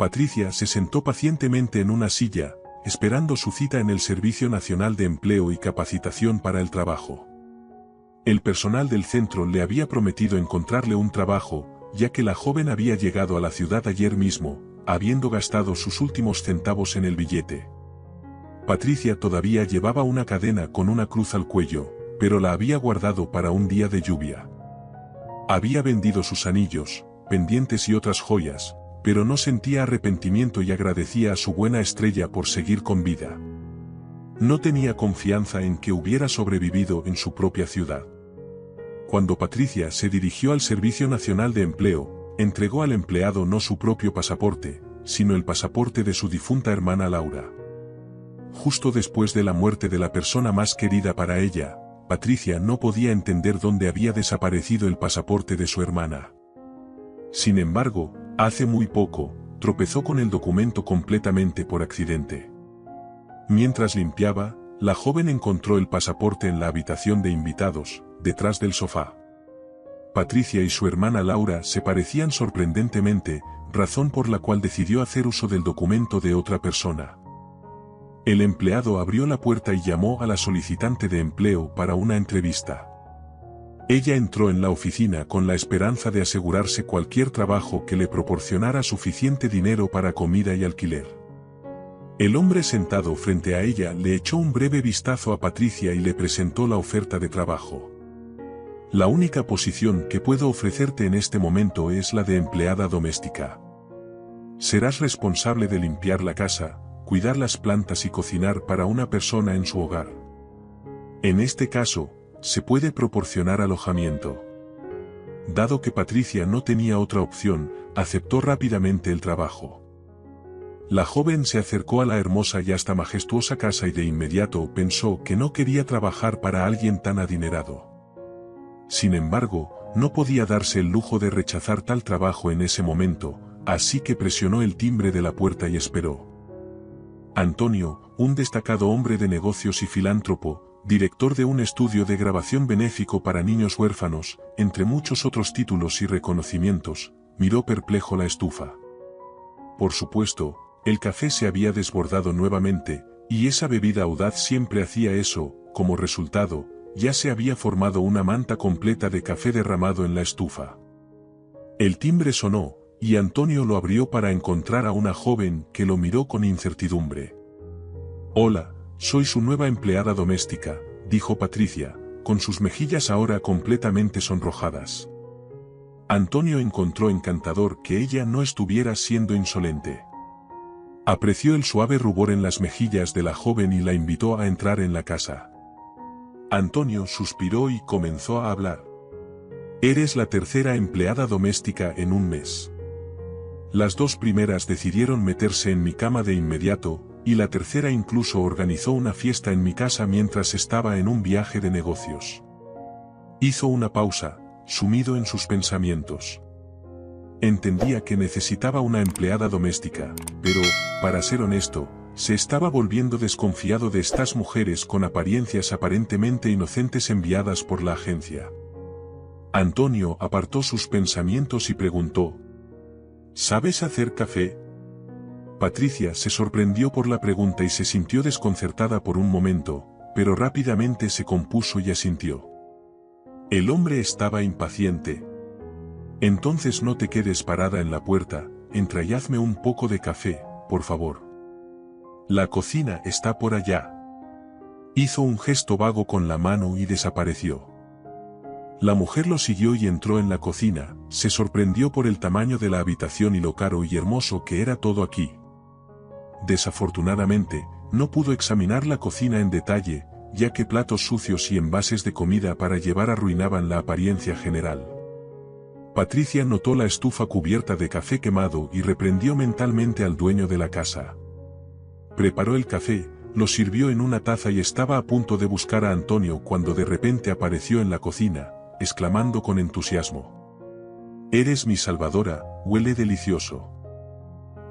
Patricia se sentó pacientemente en una silla, esperando su cita en el Servicio Nacional de Empleo y Capacitación para el Trabajo. El personal del centro le había prometido encontrarle un trabajo, ya que la joven había llegado a la ciudad ayer mismo, habiendo gastado sus últimos centavos en el billete. Patricia todavía llevaba una cadena con una cruz al cuello, pero la había guardado para un día de lluvia. Había vendido sus anillos, pendientes y otras joyas, pero no sentía arrepentimiento y agradecía a su buena estrella por seguir con vida. No tenía confianza en que hubiera sobrevivido en su propia ciudad. Cuando Patricia se dirigió al Servicio Nacional de Empleo, entregó al empleado no su propio pasaporte, sino el pasaporte de su difunta hermana Laura. Justo después de la muerte de la persona más querida para ella, Patricia no podía entender dónde había desaparecido el pasaporte de su hermana. Sin embargo, hace muy poco, tropezó con el documento completamente por accidente. Mientras limpiaba, la joven encontró el pasaporte en la habitación de invitados, detrás del sofá. Patricia y su hermana Laura se parecían sorprendentemente, razón por la cual decidió hacer uso del documento de otra persona. El empleado abrió la puerta y llamó a la solicitante de empleo para una entrevista. Ella entró en la oficina con la esperanza de asegurarse cualquier trabajo que le proporcionara suficiente dinero para comida y alquiler. El hombre sentado frente a ella le echó un breve vistazo a Patricia y le presentó la oferta de trabajo. La única posición que puedo ofrecerte en este momento es la de empleada doméstica. Serás responsable de limpiar la casa, cuidar las plantas y cocinar para una persona en su hogar. En este caso, se puede proporcionar alojamiento. Dado que Patricia no tenía otra opción, aceptó rápidamente el trabajo. La joven se acercó a la hermosa y hasta majestuosa casa y de inmediato pensó que no quería trabajar para alguien tan adinerado. Sin embargo, no podía darse el lujo de rechazar tal trabajo en ese momento, así que presionó el timbre de la puerta y esperó. Antonio, un destacado hombre de negocios y filántropo, director de un estudio de grabación benéfico para niños huérfanos, entre muchos otros títulos y reconocimientos, miró perplejo la estufa. Por supuesto, el café se había desbordado nuevamente, y esa bebida audaz siempre hacía eso. Como resultado, ya se había formado una manta completa de café derramado en la estufa. El timbre sonó, y Antonio lo abrió para encontrar a una joven que lo miró con incertidumbre. «Hola, soy su nueva empleada doméstica», dijo Patricia, con sus mejillas ahora completamente sonrojadas. Antonio encontró encantador que ella no estuviera siendo insolente. Apreció el suave rubor en las mejillas de la joven y la invitó a entrar en la casa. Antonio suspiró y comenzó a hablar. «Eres la tercera empleada doméstica en un mes. Las dos primeras decidieron meterse en mi cama de inmediato, y la tercera incluso organizó una fiesta en mi casa mientras estaba en un viaje de negocios». Hizo una pausa, sumido en sus pensamientos. Entendía que necesitaba una empleada doméstica, pero, para ser honesto, se estaba volviendo desconfiado de estas mujeres con apariencias aparentemente inocentes enviadas por la agencia. Antonio apartó sus pensamientos y preguntó: «¿Sabes hacer café?». Patricia se sorprendió por la pregunta y se sintió desconcertada por un momento, pero rápidamente se compuso y asintió. El hombre estaba impaciente. «Entonces no te quedes parada en la puerta, entra y hazme un poco de café, por favor. La cocina está por allá». Hizo un gesto vago con la mano y desapareció. La mujer lo siguió y entró en la cocina. Se sorprendió por el tamaño de la habitación y lo caro y hermoso que era todo aquí. Desafortunadamente, no pudo examinar la cocina en detalle, ya que platos sucios y envases de comida para llevar arruinaban la apariencia general. Patricia notó la estufa cubierta de café quemado y reprendió mentalmente al dueño de la casa. Preparó el café, lo sirvió en una taza y estaba a punto de buscar a Antonio cuando de repente apareció en la cocina, exclamando con entusiasmo: «Eres mi salvadora, huele delicioso».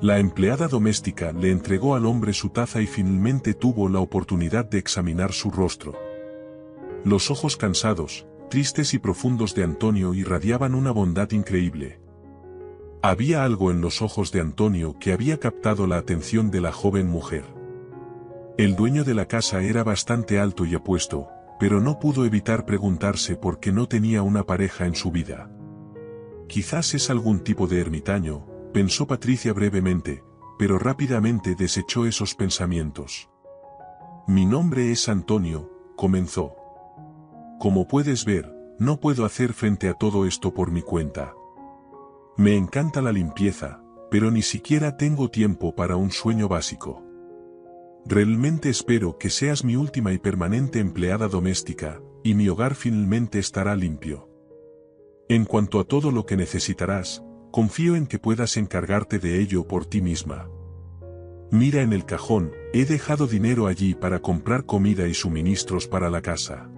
La empleada doméstica le entregó al hombre su taza y finalmente tuvo la oportunidad de examinar su rostro. Los ojos cansados, tristes y profundos de Antonio irradiaban una bondad increíble. Había algo en los ojos de Antonio que había captado la atención de la joven mujer. El dueño de la casa era bastante alto y apuesto, pero no pudo evitar preguntarse por qué no tenía una pareja en su vida. Quizás es algún tipo de ermitaño, pensó Patricia brevemente, pero rápidamente desechó esos pensamientos. Mi nombre es Antonio, comenzó. Como puedes ver, no puedo hacer frente a todo esto por mi cuenta. Me encanta la limpieza, pero ni siquiera tengo tiempo para un sueño básico. Realmente espero que seas mi última y permanente empleada doméstica, y mi hogar finalmente estará limpio. En cuanto a todo lo que necesitarás, confío en que puedas encargarte de ello por ti misma. Mira en el cajón, he dejado dinero allí para comprar comida y suministros para la casa.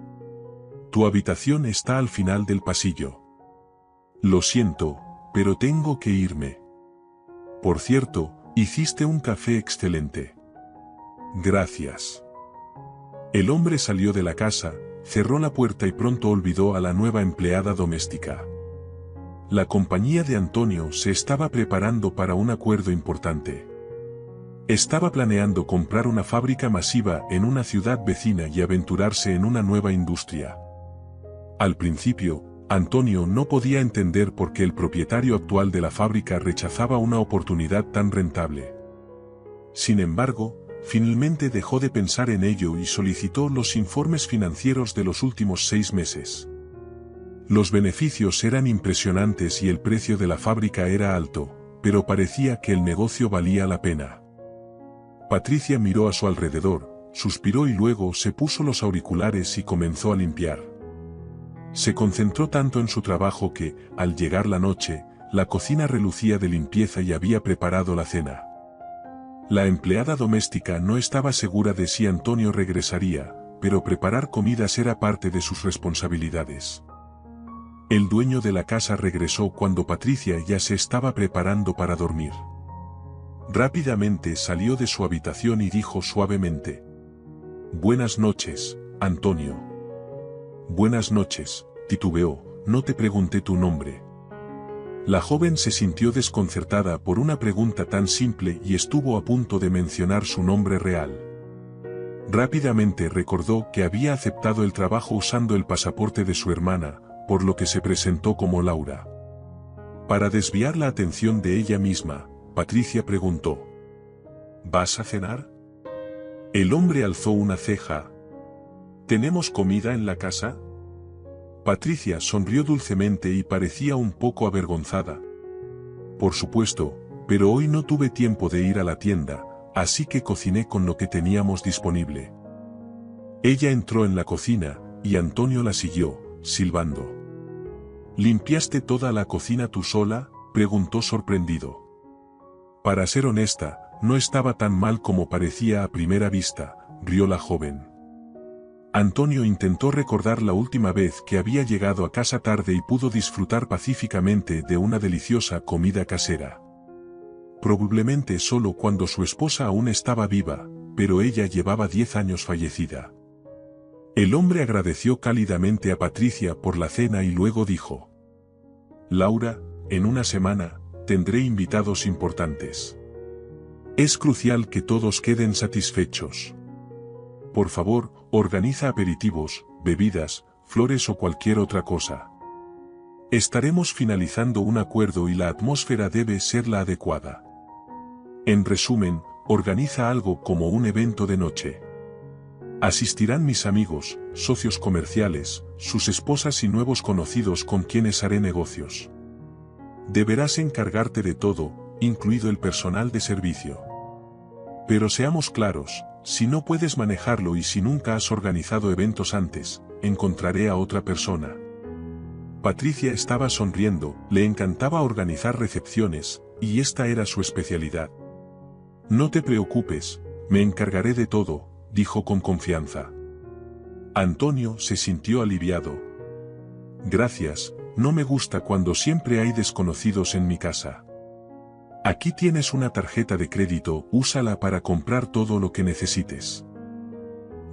Tu habitación está al final del pasillo. Lo siento, pero tengo que irme. Por cierto, hiciste un café excelente. Gracias. El hombre salió de la casa, cerró la puerta y pronto olvidó a la nueva empleada doméstica. La compañía de Antonio se estaba preparando para un acuerdo importante. Estaba planeando comprar una fábrica masiva en una ciudad vecina y aventurarse en una nueva industria. Al principio, Antonio no podía entender por qué el propietario actual de la fábrica rechazaba una oportunidad tan rentable. Sin embargo, finalmente dejó de pensar en ello y solicitó los informes financieros de los últimos 6 meses. Los beneficios eran impresionantes y el precio de la fábrica era alto, pero parecía que el negocio valía la pena. Patricia miró a su alrededor, suspiró y luego se puso los auriculares y comenzó a limpiar. Se concentró tanto en su trabajo que, al llegar la noche, la cocina relucía de limpieza y había preparado la cena. La empleada doméstica no estaba segura de si Antonio regresaría, pero preparar comidas era parte de sus responsabilidades. El dueño de la casa regresó cuando Patricia ya se estaba preparando para dormir. Rápidamente salió de su habitación y dijo suavemente: Buenas noches, Antonio. Buenas noches, titubeó, no te pregunté tu nombre. La joven se sintió desconcertada por una pregunta tan simple y estuvo a punto de mencionar su nombre real. Rápidamente recordó que había aceptado el trabajo usando el pasaporte de su hermana, por lo que se presentó como Laura. Para desviar la atención de ella misma, Patricia preguntó: ¿Vas a cenar? El hombre alzó una ceja. ¿Tenemos comida en la casa? Patricia sonrió dulcemente y parecía un poco avergonzada. Por supuesto, pero hoy no tuve tiempo de ir a la tienda, así que cociné con lo que teníamos disponible. Ella entró en la cocina, y Antonio la siguió, silbando. ¿Limpiaste toda la cocina tú sola?, preguntó sorprendido. Para ser honesta, no estaba tan mal como parecía a primera vista, rió la joven. Antonio intentó recordar la última vez que había llegado a casa tarde y pudo disfrutar pacíficamente de una deliciosa comida casera. Probablemente solo cuando su esposa aún estaba viva, pero ella llevaba 10 años fallecida. El hombre agradeció cálidamente a Patricia por la cena y luego dijo: Laura, en una semana, tendré invitados importantes. Es crucial que todos queden satisfechos. Por favor, organiza aperitivos, bebidas, flores o cualquier otra cosa. Estaremos finalizando un acuerdo y la atmósfera debe ser la adecuada. En resumen, organiza algo como un evento de noche. Asistirán mis amigos, socios comerciales, sus esposas y nuevos conocidos con quienes haré negocios. Deberás encargarte de todo, incluido el personal de servicio. Pero seamos claros, si no puedes manejarlo y si nunca has organizado eventos antes, encontraré a otra persona. Patricia estaba sonriendo, le encantaba organizar recepciones, y esta era su especialidad. No te preocupes, me encargaré de todo, dijo con confianza. Antonio se sintió aliviado. Gracias, no me gusta cuando siempre hay desconocidos en mi casa. Aquí tienes una tarjeta de crédito, úsala para comprar todo lo que necesites.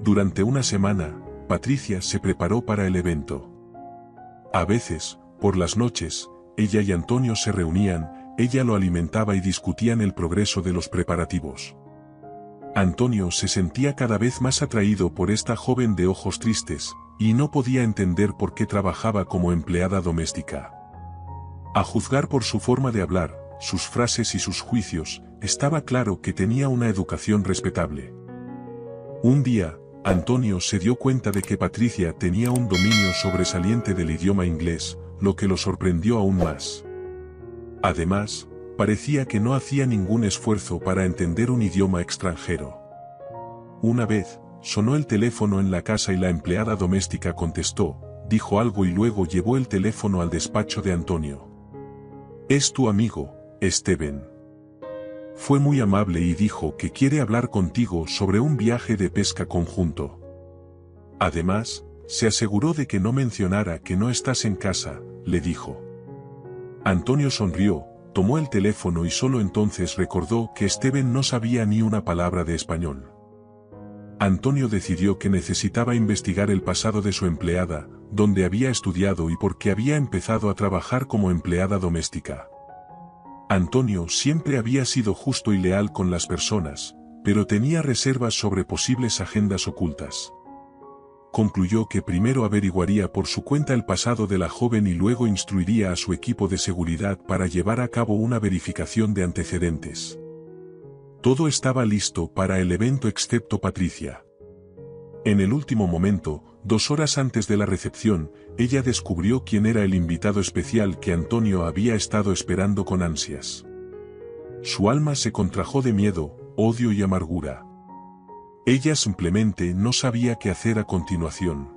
Durante una semana, Patricia se preparó para el evento. A veces, por las noches, ella y Antonio se reunían, ella lo alimentaba y discutían el progreso de los preparativos. Antonio se sentía cada vez más atraído por esta joven de ojos tristes, y no podía entender por qué trabajaba como empleada doméstica. A juzgar por su forma de hablar, sus frases y sus juicios, estaba claro que tenía una educación respetable. Un día, Antonio se dio cuenta de que Patricia tenía un dominio sobresaliente del idioma inglés, lo que lo sorprendió aún más. Además, parecía que no hacía ningún esfuerzo para entender un idioma extranjero. Una vez, sonó el teléfono en la casa y la empleada doméstica contestó, dijo algo y luego llevó el teléfono al despacho de Antonio. «Es tu amigo, Steven. Fue muy amable y dijo que quiere hablar contigo sobre un viaje de pesca conjunto. Además, se aseguró de que no mencionara que no estás en casa», le dijo. Antonio sonrió, tomó el teléfono y solo entonces recordó que Steven no sabía ni una palabra de español. Antonio decidió que necesitaba investigar el pasado de su empleada, dónde había estudiado y por qué había empezado a trabajar como empleada doméstica. Antonio siempre había sido justo y leal con las personas, pero tenía reservas sobre posibles agendas ocultas. Concluyó que primero averiguaría por su cuenta el pasado de la joven y luego instruiría a su equipo de seguridad para llevar a cabo una verificación de antecedentes. Todo estaba listo para el evento excepto Patricia. En el último momento, 2 horas antes de la recepción, ella descubrió quién era el invitado especial que Antonio había estado esperando con ansias. Su alma se contrajo de miedo, odio y amargura. Ella simplemente no sabía qué hacer a continuación.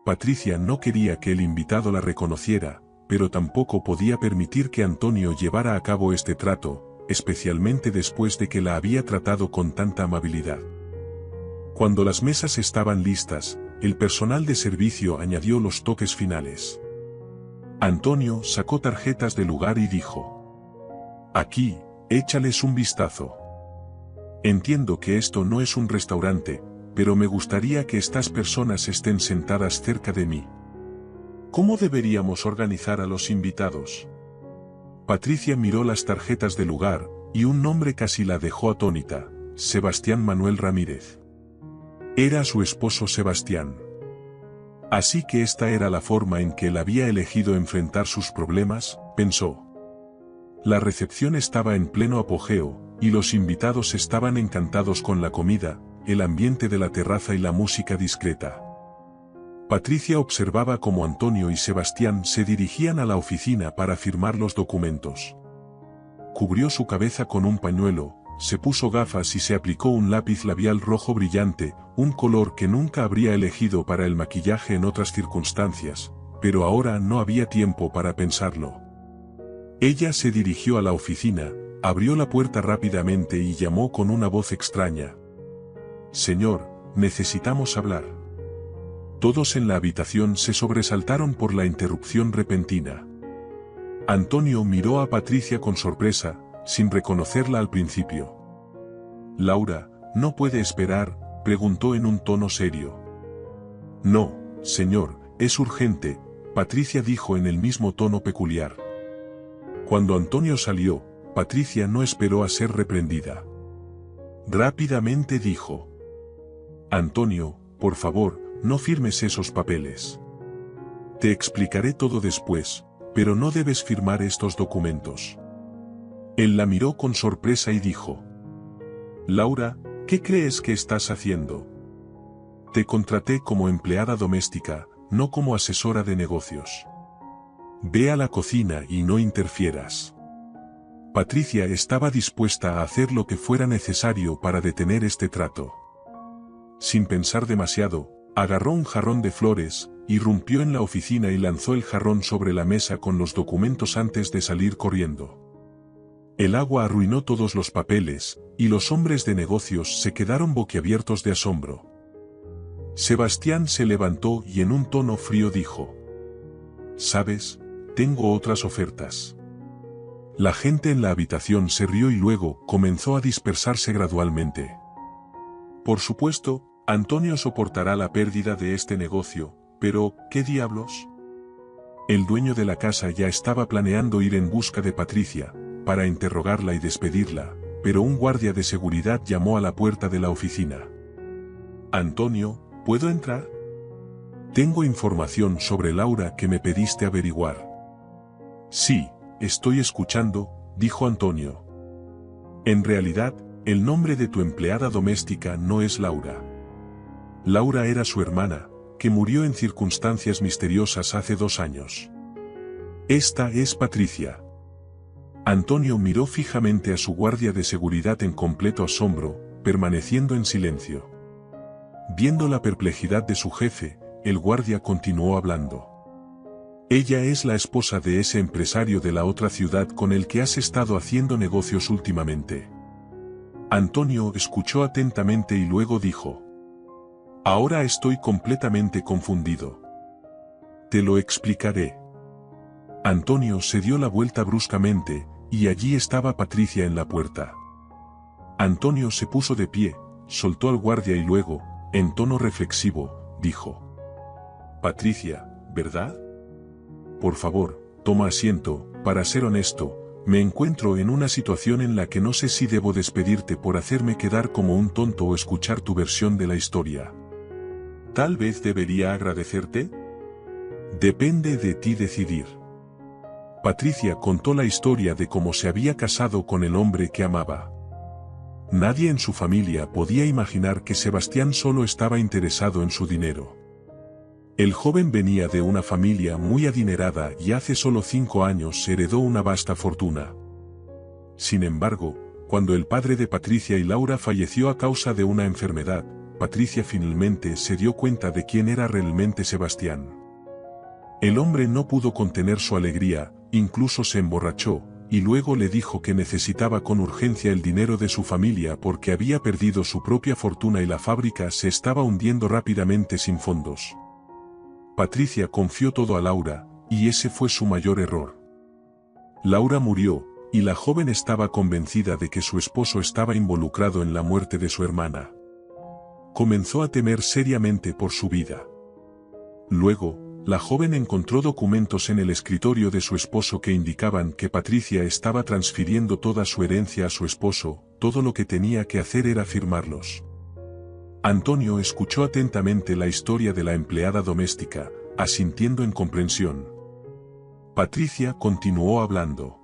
Patricia no quería que el invitado la reconociera, pero tampoco podía permitir que Antonio llevara a cabo este trato, especialmente después de que la había tratado con tanta amabilidad. Cuando las mesas estaban listas, el personal de servicio añadió los toques finales. Antonio sacó tarjetas del lugar y dijo: «Aquí, échales un vistazo. Entiendo que esto no es un restaurante, pero me gustaría que estas personas estén sentadas cerca de mí. ¿Cómo deberíamos organizar a los invitados?». Patricia miró las tarjetas del lugar, y un nombre casi la dejó atónita: Sebastián Manuel Ramírez. Era su esposo Sebastián. Así que esta era la forma en que él había elegido enfrentar sus problemas, pensó. La recepción estaba en pleno apogeo, y los invitados estaban encantados con la comida, el ambiente de la terraza y la música discreta. Patricia observaba cómo Antonio y Sebastián se dirigían a la oficina para firmar los documentos. Cubrió su cabeza con un pañuelo, se puso gafas y se aplicó un lápiz labial rojo brillante, un color que nunca habría elegido para el maquillaje en otras circunstancias, pero ahora no había tiempo para pensarlo. Ella se dirigió a la oficina, abrió la puerta rápidamente y llamó con una voz extraña. «Señor, necesitamos hablar». Todos en la habitación se sobresaltaron por la interrupción repentina. Antonio miró a Patricia con sorpresa, sin reconocerla al principio. «Laura, ¿no puede esperar?», preguntó en un tono serio. «No, señor, es urgente», Patricia dijo en el mismo tono peculiar. Cuando Antonio salió, Patricia no esperó a ser reprendida. Rápidamente dijo: «Antonio, por favor, no firmes esos papeles. Te explicaré todo después, pero no debes firmar estos documentos». Él la miró con sorpresa y dijo: «Laura, ¿qué crees que estás haciendo? Te contraté como empleada doméstica, no como asesora de negocios. Ve a la cocina y no interfieras». Patricia estaba dispuesta a hacer lo que fuera necesario para detener este trato. Sin pensar demasiado, agarró un jarrón de flores, irrumpió en la oficina y lanzó el jarrón sobre la mesa con los documentos antes de salir corriendo. El agua arruinó todos los papeles, y los hombres de negocios se quedaron boquiabiertos de asombro. Sebastián se levantó y en un tono frío dijo: «¿Sabes? Tengo otras ofertas». La gente en la habitación se rió y luego comenzó a dispersarse gradualmente. Por supuesto, Antonio soportará la pérdida de este negocio, pero ¿qué diablos? El dueño de la casa ya estaba planeando ir en busca de Patricia, para interrogarla y despedirla, pero un guardia de seguridad llamó a la puerta de la oficina. «Antonio, ¿puedo entrar? Tengo información sobre Laura que me pediste averiguar». «Sí, estoy escuchando», dijo Antonio. «En realidad, el nombre de tu empleada doméstica no es Laura. Laura era su hermana, que murió en circunstancias misteriosas hace 2 años. Esta es Patricia». Antonio miró fijamente a su guardia de seguridad en completo asombro, permaneciendo en silencio. Viendo la perplejidad de su jefe, el guardia continuó hablando. «Ella es la esposa de ese empresario de la otra ciudad con el que has estado haciendo negocios últimamente». Antonio escuchó atentamente y luego dijo: «Ahora estoy completamente confundido. Te lo explicaré». Antonio se dio la vuelta bruscamente, y allí estaba Patricia en la puerta. Antonio se puso de pie, soltó al guardia y luego, en tono reflexivo, dijo: «Patricia, ¿verdad? Por favor, toma asiento. Para ser honesto, me encuentro en una situación en la que no sé si debo despedirte por hacerme quedar como un tonto o escuchar tu versión de la historia. Tal vez debería agradecerte. Depende de ti decidir». Patricia contó la historia de cómo se había casado con el hombre que amaba. Nadie en su familia podía imaginar que Sebastián solo estaba interesado en su dinero. El joven venía de una familia muy adinerada y hace solo 5 años heredó una vasta fortuna. Sin embargo, cuando el padre de Patricia y Laura falleció a causa de una enfermedad, Patricia finalmente se dio cuenta de quién era realmente Sebastián. El hombre no pudo contener su alegría, incluso se emborrachó, y luego le dijo que necesitaba con urgencia el dinero de su familia porque había perdido su propia fortuna y la fábrica se estaba hundiendo rápidamente sin fondos. Patricia confió todo a Laura, y ese fue su mayor error. Laura murió, y la joven estaba convencida de que su esposo estaba involucrado en la muerte de su hermana. Comenzó a temer seriamente por su vida. Luego, la joven encontró documentos en el escritorio de su esposo que indicaban que Patricia estaba transfiriendo toda su herencia a su esposo, todo lo que tenía que hacer era firmarlos. Antonio escuchó atentamente la historia de la empleada doméstica, asintiendo en comprensión. Patricia continuó hablando.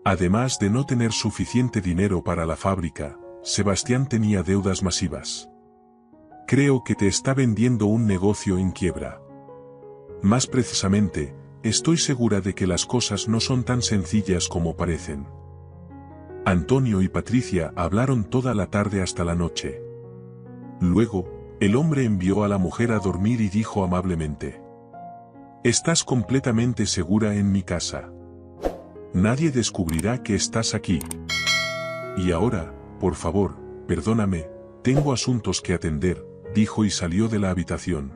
Además de no tener suficiente dinero para la fábrica, Sebastián tenía deudas masivas. Creo que te está vendiendo un negocio en quiebra. Más precisamente, estoy segura de que las cosas no son tan sencillas como parecen. Antonio y Patricia hablaron toda la tarde hasta la noche. Luego, el hombre envió a la mujer a dormir y dijo amablemente: «Estás completamente segura en mi casa. Nadie descubrirá que estás aquí. Y ahora, por favor, perdóname, tengo asuntos que atender», dijo y salió de la habitación.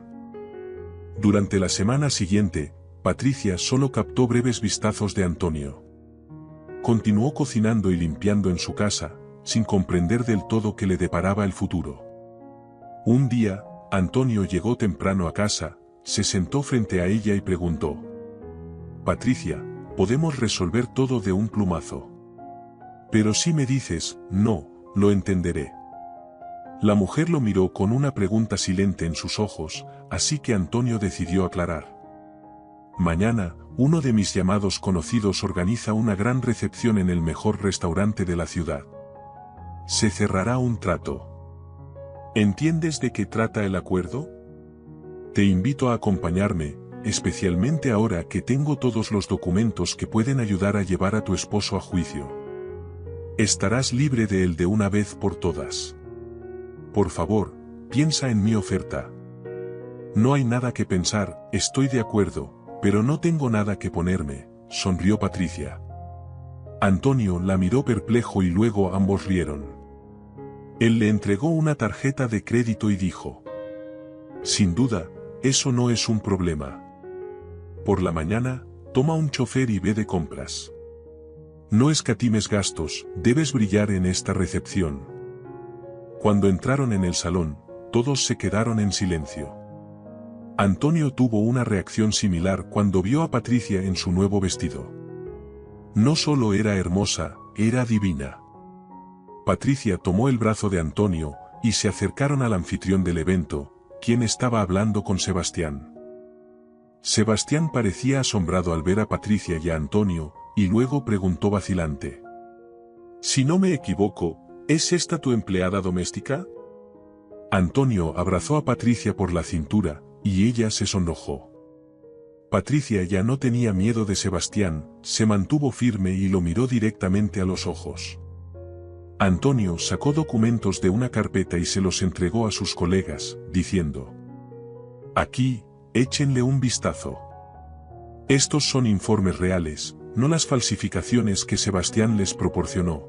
Durante la semana siguiente, Patricia solo captó breves vistazos de Antonio. Continuó cocinando y limpiando en su casa, sin comprender del todo qué le deparaba el futuro. Un día, Antonio llegó temprano a casa, se sentó frente a ella y preguntó: «Patricia, podemos resolver todo de un plumazo. Pero si me dices, no, lo entenderé». La mujer lo miró con una pregunta silente en sus ojos, así que Antonio decidió aclarar. «Mañana, uno de mis llamados conocidos organiza una gran recepción en el mejor restaurante de la ciudad. Se cerrará un trato. ¿Entiendes de qué trata el acuerdo? Te invito a acompañarme, especialmente ahora que tengo todos los documentos que pueden ayudar a llevar a tu esposo a juicio. Estarás libre de él de una vez por todas. Por favor, piensa en mi oferta». «No hay nada que pensar, estoy de acuerdo, pero no tengo nada que ponerme», sonrió Patricia. Antonio la miró perplejo y luego ambos rieron. Él le entregó una tarjeta de crédito y dijo: «Sin duda, eso no es un problema. Por la mañana, toma un chofer y ve de compras. No escatimes gastos, debes brillar en esta recepción». Cuando entraron en el salón, todos se quedaron en silencio. Antonio tuvo una reacción similar cuando vio a Patricia en su nuevo vestido. No solo era hermosa, era divina. Patricia tomó el brazo de Antonio, y se acercaron al anfitrión del evento, quien estaba hablando con Sebastián. Sebastián parecía asombrado al ver a Patricia y a Antonio, y luego preguntó vacilante. «Si no me equivoco, ¿es esta tu empleada doméstica?» Antonio abrazó a Patricia por la cintura, y ella se sonrojó. Patricia ya no tenía miedo de Sebastián, se mantuvo firme y lo miró directamente a los ojos. Antonio sacó documentos de una carpeta y se los entregó a sus colegas, diciendo: «Aquí, échenle un vistazo. Estos son informes reales, no las falsificaciones que Sebastián les proporcionó».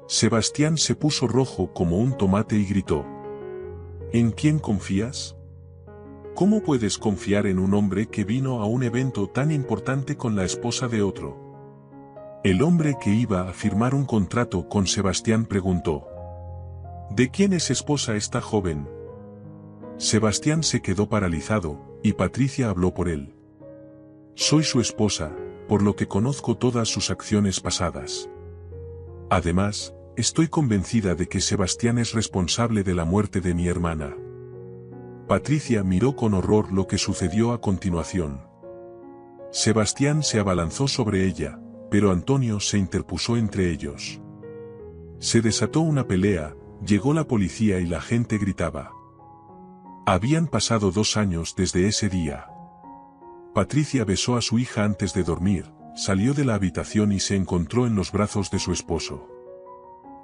Sebastián se puso rojo como un tomate y gritó: «¿En quién confías? ¿Cómo puedes confiar en un hombre que vino a un evento tan importante con la esposa de otro?» El hombre que iba a firmar un contrato con Sebastián preguntó: «¿De quién es esposa esta joven?» Sebastián se quedó paralizado, y Patricia habló por él. «Soy su esposa, por lo que conozco todas sus acciones pasadas. Además, estoy convencida de que Sebastián es responsable de la muerte de mi hermana». Patricia miró con horror lo que sucedió a continuación. Sebastián se abalanzó sobre ella, pero Antonio se interpuso entre ellos. Se desató una pelea, llegó la policía y la gente gritaba. Habían pasado 2 años desde ese día. Patricia besó a su hija antes de dormir, salió de la habitación y se encontró en los brazos de su esposo.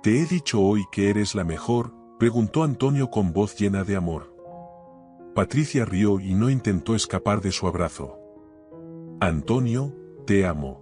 «¿Te he dicho hoy que eres la mejor?», preguntó Antonio con voz llena de amor. Patricia rió y no intentó escapar de su abrazo. «Antonio, te amo».